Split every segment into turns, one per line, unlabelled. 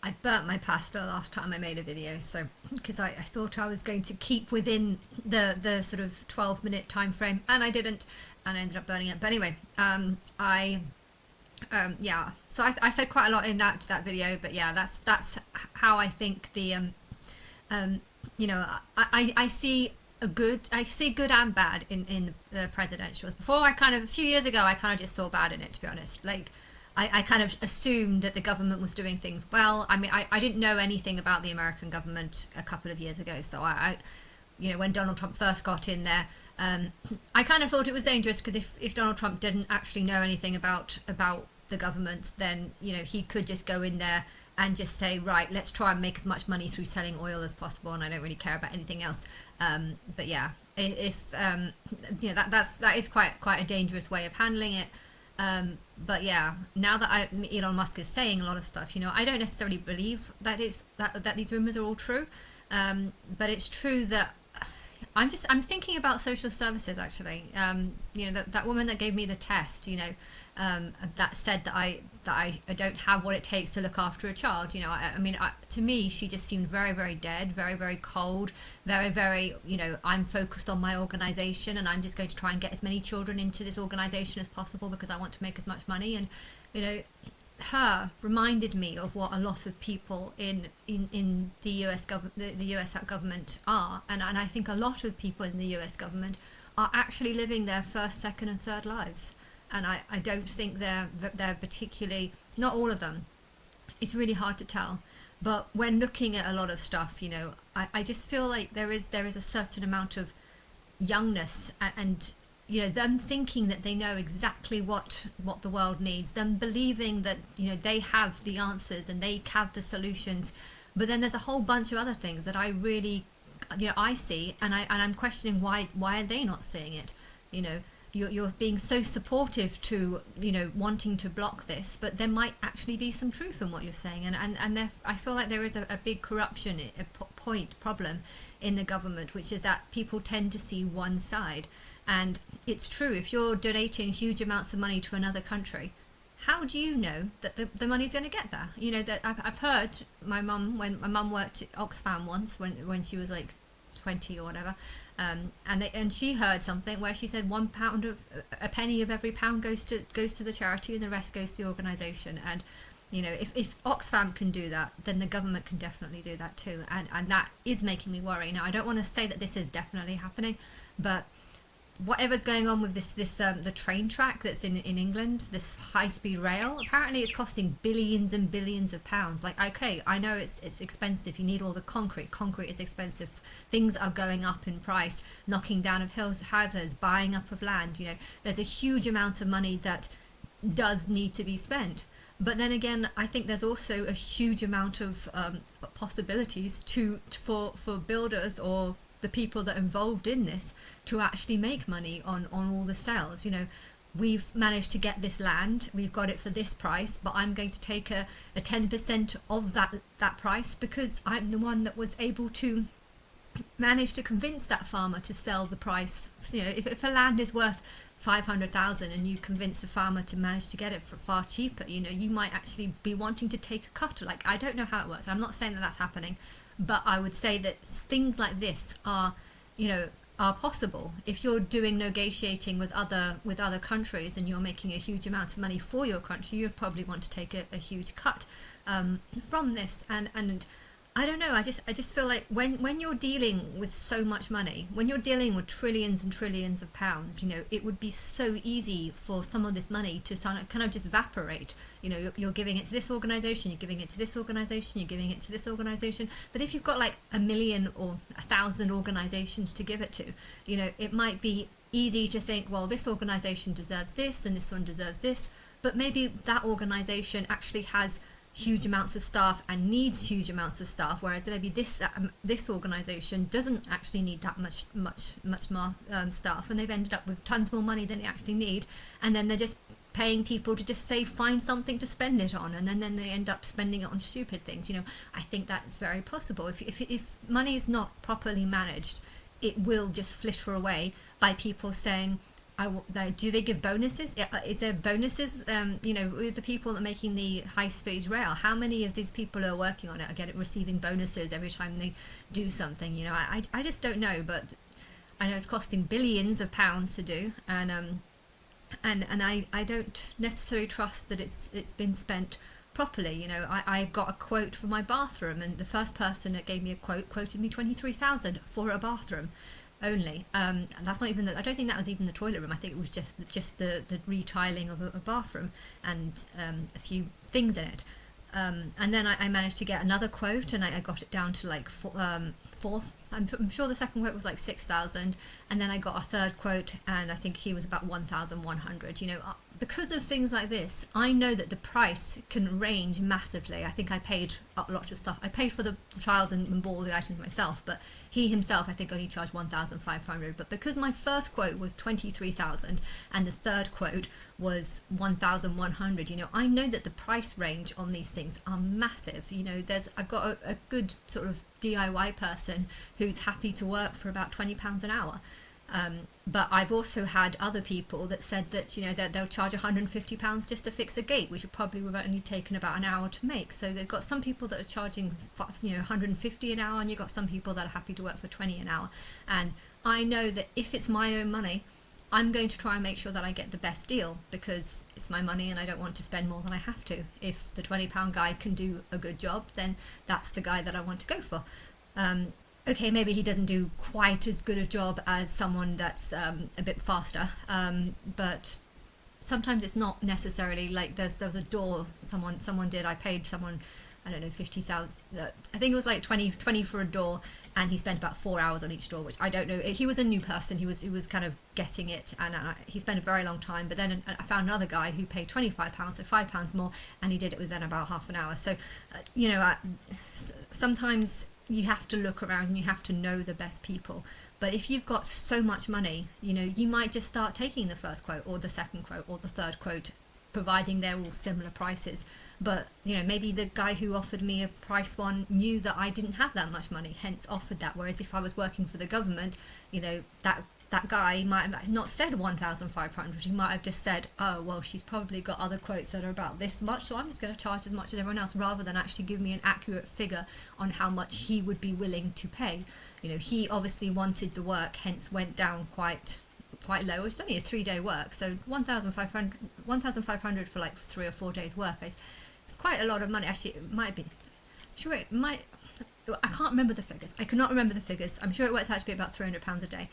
I burnt my pasta last time I made a video, so because I thought I was going to keep within the sort of 12-minute time frame, and I didn't, and I ended up burning it. But anyway, I yeah, so I said quite a lot in that video, but yeah, that's how I think the you know, I see I see good and bad in the presidentials. Before, I kind of, a few years ago, I kind of just saw bad in it, to be honest. Like, I kind of assumed that the government was doing things well. I mean, I didn't know anything about the American government a couple of years ago, so you know, when Donald Trump first got in there, I kind of thought it was dangerous, because if Donald Trump didn't actually know anything about the government, then, you know, he could just go in there and just say, right, let's try and make as much money through selling oil as possible, and I don't really care about anything else. But yeah, if you know, that is quite a dangerous way of handling it. But yeah, now that Elon Musk is saying a lot of stuff, you know, I don't necessarily believe that these rumors are all true. But it's true that I'm thinking about social services, actually. You know, that woman that gave me the test, you know, that said that I don't have what it takes to look after a child. You know, I mean, to me, she just seemed very, very dead, very, very cold, very, very, you know, I'm focused on my organization, and I'm just going to try and get as many children into this organization as possible because I want to make as much money. And, you know, her reminded me of what a lot of people in the US government, the US government are, and I think a lot of people in the US government are actually living their first, second, and third lives, and I don't think they're particularly, not all of them. It's really hard to tell, but when looking at a lot of stuff, you know, I just feel like there is a certain amount of youngness and you know, them thinking that they know exactly what the world needs, them believing that, you know, they have the answers and they have the solutions. But then there's a whole bunch of other things that I really, you know, I see, and I'm questioning why are they not seeing it? You know, you're being so supportive to, you know, wanting to block this, but there might actually be some truth in what you're saying, and there, I feel like there is a big corruption problem in the government, which is that people tend to see one side. And it's true, if you're donating huge amounts of money to another country, how do you know that the money's going to get there? You know, that I've heard when my mum worked at Oxfam once, when she was like 20 or whatever, and she heard something where she said £1 of a penny of every pound goes to the charity, and the rest goes to the organisation. And you know, if Oxfam can do that, then the government can definitely do that too, and that is making me worry. Now, I don't want to say that this is definitely happening, but whatever's going on with this the train track that's in England, this high-speed rail, apparently it's costing billions and billions of pounds. Like, okay, I know it's expensive, you need all the concrete is expensive, things are going up in price, knocking down of houses, buying up of land, you know, there's a huge amount of money that does need to be spent. But then again, I think there's also a huge amount of possibilities for builders or the people that are involved in this to actually make money on all the sales. You know, we've managed to get this land, we've got it for this price, but I'm going to take a 10% of that price because I'm the one that was able to manage to convince that farmer to sell the price. You know, if a land is worth 500,000 and you convince a farmer to manage to get it for far cheaper, you know, you might actually be wanting to take a cut. Like, I don't know how it works. I'm not saying that that's happening, but I would say that things like this are, you know, are possible. If you're doing negotiating with other countries and you're making a huge amount of money for your country, you'd probably want to take a huge cut from this. And I don't know, I just feel like when you're dealing with so much money, when you're dealing with trillions and trillions of pounds, you know, it would be so easy for some of this money to kind of just evaporate. You know, you're giving it to this organisation, you're giving it to this organisation, you're giving it to this organisation. But if you've got like 1,000,000 or 1,000 organisations to give it to, you know, it might be easy to think, well, this organisation deserves this and this one deserves this. But maybe that organisation actually has huge amounts of staff and needs huge amounts of staff, whereas maybe this organisation doesn't actually need that much more staff, and they've ended up with tons more money than they actually need, and then they're just paying people to just say find something to spend it on, and then they end up spending it on stupid things. You know, I think that's very possible. If money is not properly managed, it will just flitter away by people saying, do they give bonuses? Is there bonuses? With the people that are making the high speed rail, how many of these people are working on it are receiving bonuses every time they do something? I just don't know, but I know it's costing billions of pounds to do, and I don't necessarily trust that it's been spent properly. I got a quote for my bathroom, and the first person that gave me a quote quoted me 23,000 for a bathroom only. And that's not even I don't think that was even the toilet room. I think it was just the retiling of a bathroom and a few things in it. And then I managed to get another quote, and I got it down to like fourth. I'm sure the second quote was like 6,000, and then I got a third quote, and I think he was about 1,100. Because of things like this, I know that the price can range massively. I think I paid lots of stuff. I paid for the tiles and bought all the items myself, but he himself, I think, only charged 1,500. But because my first quote was 23,000 and the third quote was 1,100, I know that the price range on these things are massive. I've got a good sort of DIY person who's happy to work for about £20 an hour. But I've also had other people that said that that they'll charge £150 just to fix a gate, which probably would have only taken about an hour to make. So they've got some people that are charging 150 an hour, and you've got some people that are happy to work for 20 an hour. And I know that if it's my own money, I'm going to try and make sure that I get the best deal, because it's my money and I don't want to spend more than I have to. If the £20 guy can do a good job, then that's the guy that I want to go for. Okay, maybe he doesn't do quite as good a job as someone that's a bit faster, but sometimes it's not necessarily like there was a door someone did. I paid someone, I don't know, 50,000. I think it was like 20 for a door, and he spent about 4 hours on each door, which I don't know. He was a new person. He was kind of getting it, and he spent a very long time. But then I found another guy who paid £25, so £5 more, and he did it within about half an hour. So, sometimes you have to look around and you have to know the best people. But if you've got so much money, you might just start taking the first quote or the second quote or the third quote, providing they're all similar prices. But maybe the guy who offered me a price one knew that I didn't have that much money, hence offered that. Whereas if I was working for the government, that guy might have not said 1,500. He might have just said, oh well, she's probably got other quotes that are about this much, so I'm just going to charge as much as everyone else, rather than actually give me an accurate figure on how much he would be willing to pay. He obviously wanted the work, hence went down quite low. It's only a 3-day work, so 1,500 for like 3 or 4 days work is quite a lot of money. Actually, it might be. Sure, it might. I can't remember the figures. I cannot remember the figures. I'm sure it worked out to be about £300 a day.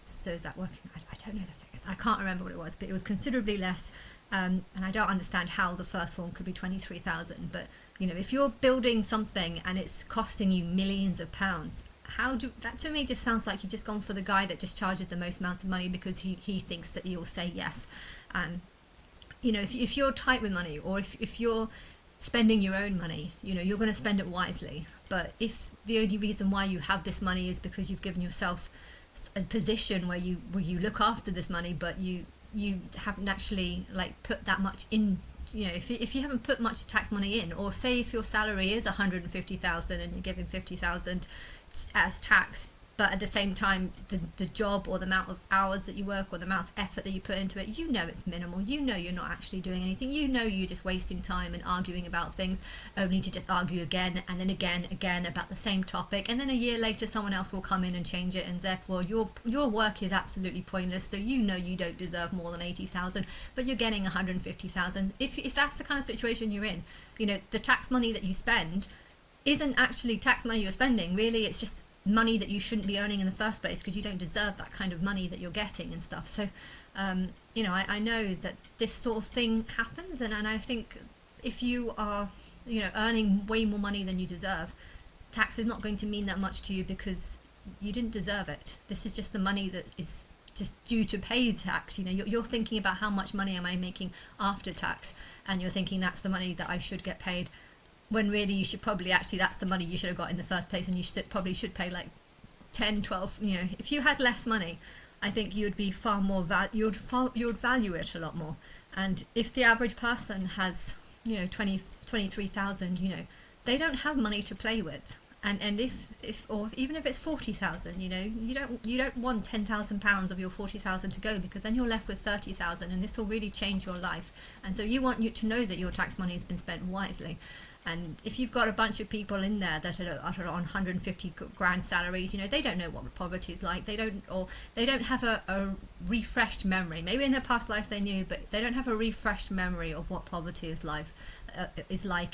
So is that working? I don't know the figures. I can't remember what it was, but it was considerably less. And I don't understand how the first one could be 23,000. But if you're building something and it's costing you millions of pounds, that to me just sounds like you've just gone for the guy that just charges the most amount of money because he thinks that you'll say yes. And if you're tight with money, or if you're spending your own money, you're going to spend it wisely. But if the only reason why you have this money is because you've given yourself a position where you look after this money, but you haven't actually put that much in. If you haven't put much tax money in, or say if your salary is 150,000 and you're giving 50,000 as tax, but at the same time the job or the amount of hours that you work or the amount of effort that you put into it, it's minimal. You're not actually doing anything. You're just wasting time and arguing about things, only to just argue again and then again about the same topic, and then a year later someone else will come in and change it, and therefore your work is absolutely pointless. So you don't deserve more than 80,000, but you're getting 150,000. If that's the kind of situation you're in, the tax money that you spend isn't actually tax money you're spending. Really, it's just money that you shouldn't be earning in the first place, because you don't deserve that kind of money that you're getting and stuff. So I know that this sort of thing happens, and I think if you are earning way more money than you deserve, tax is not going to mean that much to you, because you didn't deserve it. This is just the money that is just due to pay tax. You're thinking about how much money am I making after tax, and you're thinking that's the money that I should get paid, when really you should probably that's the money you should have got in the first place, and you probably should pay like 10, 12. If you had less money, I think you'd be far more you'd value it a lot more. And if the average person has 23,000, they don't have money to play with, And if or even if it's 40,000, you know, you don't want £10,000 of your 40,000 to go, because then you're left with 30,000, and this will really change your life. And so you want you to know that your tax money has been spent wisely. And if you've got a bunch of people in there that are on 150 grand salaries, you know, they don't know what poverty is like. They don't have a refreshed memory. Maybe in their past life they knew, but they don't have a refreshed memory of what poverty is like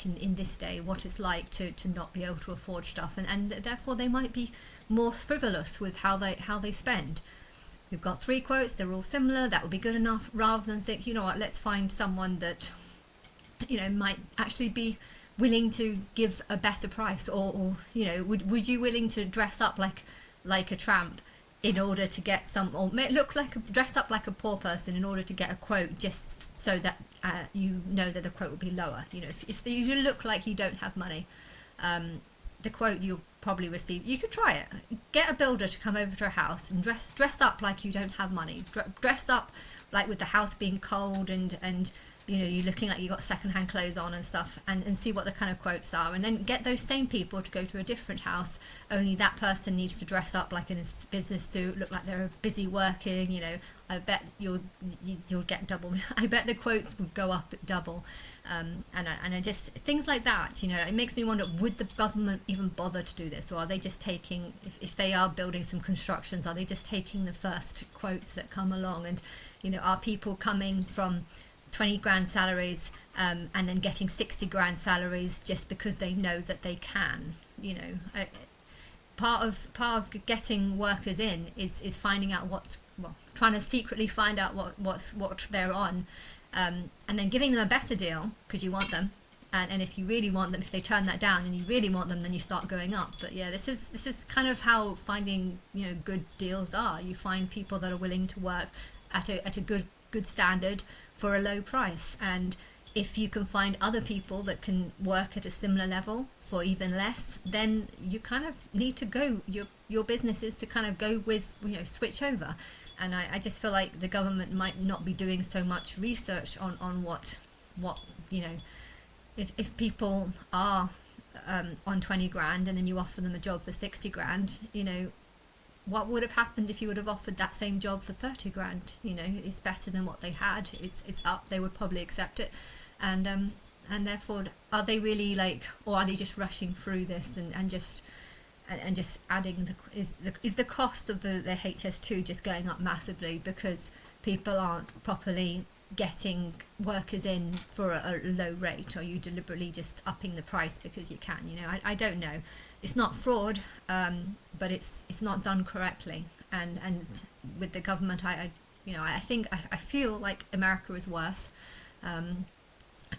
in this day, what it's like to not be able to afford stuff, and therefore they might be more frivolous with how they spend. We've got 3 quotes, they're all similar, that would be good enough, rather than think, you know what, let's find someone that, you know, might actually be willing to give a better price, or you know, would you willing to dress up like a tramp in order to get some, or dress up like a poor person in order to get a quote, just so that you know that the quote will be lower. You know, if you look like you don't have money, the quote you'll probably receive. You could try it. Get a builder to come over to a house and dress up like you don't have money. Dress up like with the house being cold, and you know, you're looking like you got secondhand clothes on and stuff, and see what the kind of quotes are, and then get those same people to go to a different house, only that person needs to dress up like in a business suit, look like they're busy working. You know, I bet you'll get double. I bet the quotes would go up double, and I just, things like that, you know, it makes me wonder, would the government even bother to do this, or are they just taking, if they are building some constructions, are they just taking the first quotes that come along? And you know, are people coming from 20 grand salaries and then getting 60 grand salaries just because they know that they can? You know, part of getting workers in is finding out trying to secretly find out what they're on, and then giving them a better deal because you want them, and if you really want them, if they turn that down and you really want them, then you start going up. But yeah, this is kind of how finding, you know, good deals are. You find people that are willing to work at a good standard for a low price, and if you can find other people that can work at a similar level for even less, then you kind of need to go, your business is to kind of go with, you know, switch over. And I just feel like the government might not be doing so much research on what you know, if people are on 20 grand and then you offer them a job for 60 grand, you know, what would have happened if you would have offered that same job for 30 grand? You know, it's better than what they had. It's up. They would probably accept it, and therefore, are they really like, or are they just rushing through this and just adding is the cost of the HS2 just going up massively because people aren't properly getting workers in for a low rate? Or are you deliberately just upping the price because you can? You know, I don't know. It's not fraud, but it's not done correctly. And with the government, I feel like America is worse.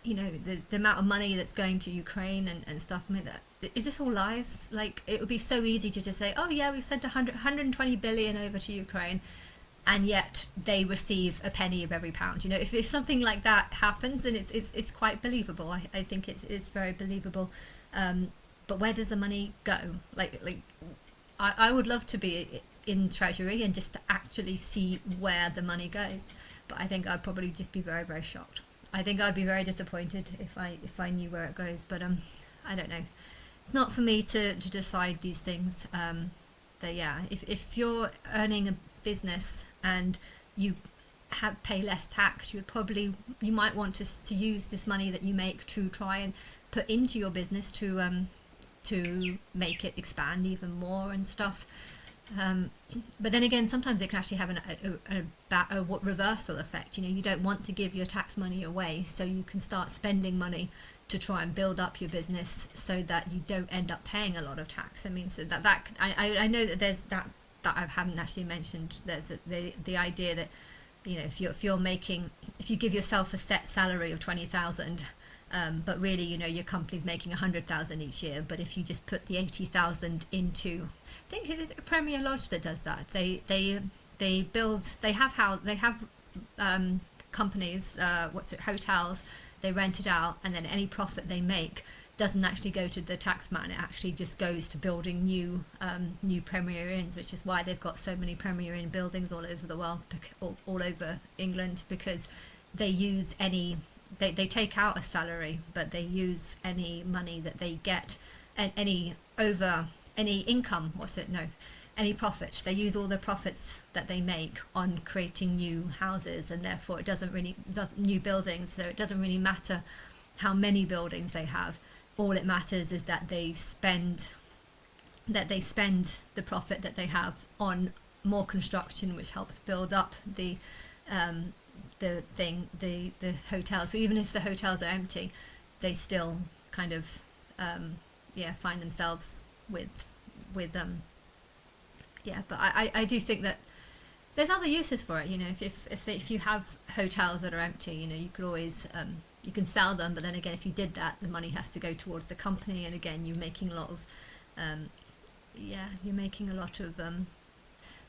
You know, the amount of money that's going to Ukraine and stuff. I mean, is this all lies? Like, it would be so easy to just say, oh yeah, we sent 120 billion over to Ukraine, and yet they receive a penny of every pound. You know, if something like that happens, then it's quite believable. I think it's very believable. But where does the money go? Like I would love to be in Treasury and just to actually see where the money goes. But I think I'd probably just be very, very shocked. I think I'd be very disappointed if I knew where it goes. But I don't know. It's not for me to decide these things. But yeah, if you're earning a business and you pay less tax, you might want to use this money that you make to try and put into your business to make it expand even more and stuff. But then again, sometimes it can actually have a reversal effect. You know, you don't want to give your tax money away, so you can start spending money to try and build up your business so that you don't end up paying a lot of tax. I mean, so that I know that there's that I haven't actually mentioned. There's the idea that, you know, if you give yourself a set salary of 20,000, but really, you know, your company's making 100,000 each year. But if you just put the 80,000 into, I think it's Premier Lodge that does that. They have companies, hotels. They rent it out, and then any profit they make doesn't actually go to the taxman. It actually just goes to building new Premier Inns, which is why they've got so many Premier Inn buildings all over the world, all over England, because they use they take out a salary, but they use any money that they get any over any income. What's it? No, any profit. They use all the profits that they make on creating new houses, and therefore it doesn't really new buildings. So it doesn't really matter how many buildings they have. All it matters is that they spend the profit that they have on more construction, which helps build up the hotels. So even if the hotels are empty, they still kind of find themselves with but I do think that there's other uses for it. You know, if you have hotels that are empty, you know, you could always you can sell them, but then again, if you did that, the money has to go towards the company, and again, you're making a lot of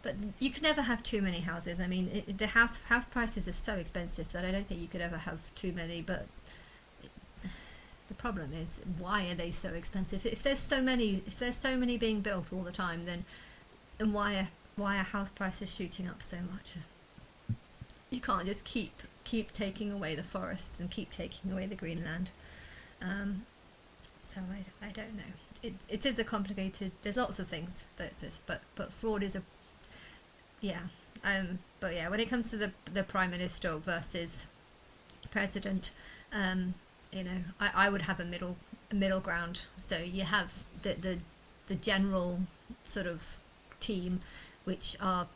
but you can never have too many houses. I mean, the house prices are so expensive that I don't think you could ever have too many. But the problem is, why are they so expensive? If there's so many being built all the time, then why are house prices shooting up so much? You can't just keep taking away the forests and keep taking away the green land. So I don't know. It is a complicated. There's lots of things that this, but fraud is but when it comes to the prime minister versus president, you know, I would have a middle ground. So you have the general sort of team, which are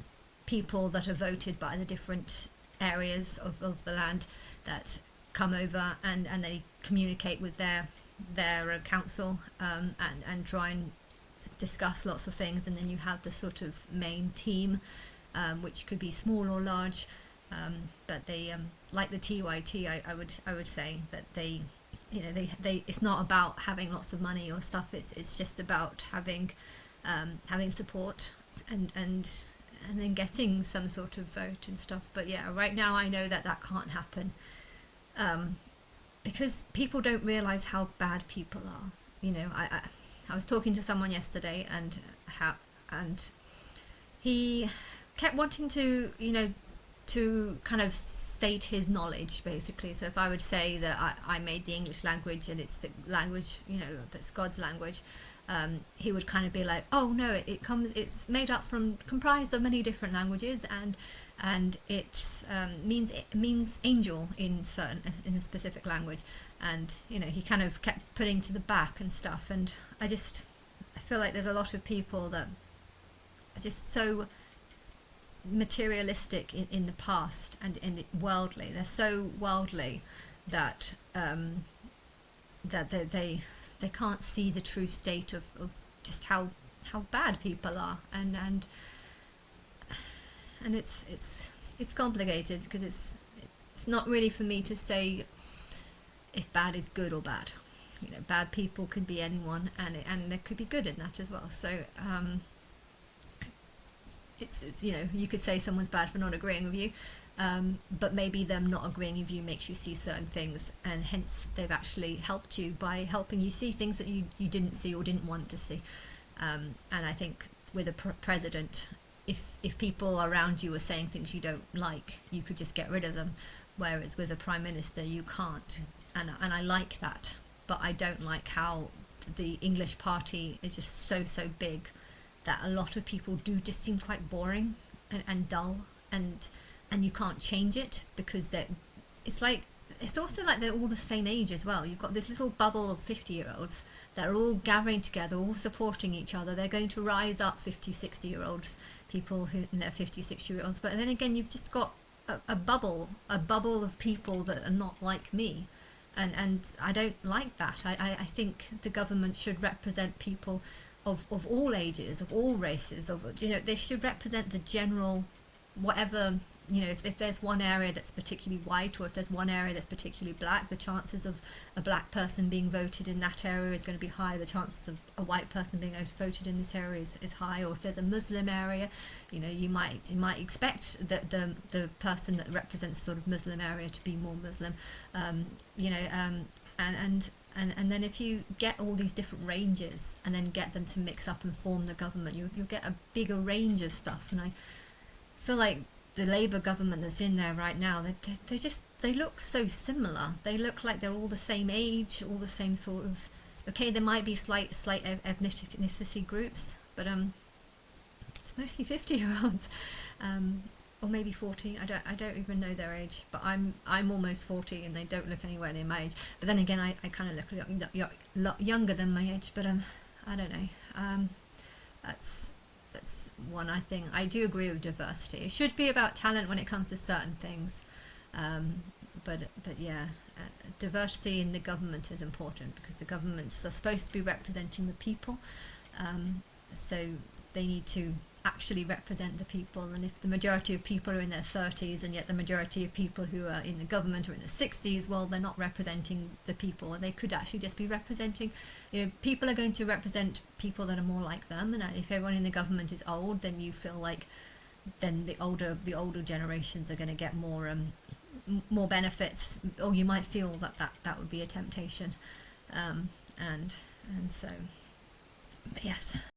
people that are voted by the different areas of the land that come over and they communicate with their council and try and discuss lots of things. And then you have the sort of main team, which could be small or large, but they like the TYT. I would say that they it's not about having lots of money or stuff. It's just about having support and then getting some sort of vote and stuff. But yeah, right now I know that can't happen, because people don't realize how bad people are. You know, I was talking to someone yesterday, and he kept wanting to, you know, to kind of state his knowledge, basically. So if I would say that I made the English language and it's the language, you know, that's God's language, he would kind of be like, oh no, it's comprised of many different languages, and it means angel in a specific language. And you know, he kind of kept putting to the back and stuff, and I feel like there's a lot of people that are just so materialistic in the past and worldly. They're so worldly that that they can't see the true state of just how bad people are, and it's complicated, because it's not really for me to say if bad is good or bad. You know, bad people could be anyone, and there could be good in that as well. So it's you know, you could say someone's bad for not agreeing with you, but maybe them not agreeing with you makes you see certain things, and hence they've actually helped you by helping you see things that you didn't see or didn't want to see. And I think with a president, if people around you are saying things you don't like, you could just get rid of them, whereas with a prime minister you can't. And I like that, but I don't like how the English party is just so big that a lot of people do just seem quite boring and dull, and you can't change it, because it's also like they're all the same age as well. You've got this little bubble of 50-year-olds that are all gathering together, all supporting each other. They're going to rise up 50, 60-year-olds, people who in their 50, 60-year-olds. But then again, you've just got a bubble of people that are not like me. And I don't like that. I think the government should represent people of all ages, of all races, they should represent the general, whatever, you know, if there's one area that's particularly white, or if there's one area that's particularly black, the chances of a black person being voted in that area is going to be high, the chances of a white person being voted in this area is high. Or if there's a Muslim area, you know, you might expect that the person that represents sort of Muslim area to be more Muslim, and then if you get all these different ranges and then get them to mix up and form the government, you'll get a bigger range of stuff. And I feel like the Labour government that's in there right now, they look so similar. They look like they're all the same age, all the same sort of Okay, there might be slight ethnicity groups, but it's mostly 50-year-olds, or maybe 40. I don't even know their age, but I'm almost 40, and they don't look anywhere near my age. But then again, I kind of look a lot younger than my age. But I don't know. That's one. I think I do agree with diversity. It should be about talent when it comes to certain things, but yeah, diversity in the government is important because the governments are supposed to be representing the people, so they need to actually represent the people. And if the majority of people are in their 30s and yet the majority of people who are in the government are in the 60s, well, they're not representing the people. They could actually just be representing, people are going to represent people that are more like them. And if everyone in the government is old, then you feel like then the older generations are going to get more benefits, or you might feel that would be a temptation, and so, but yes.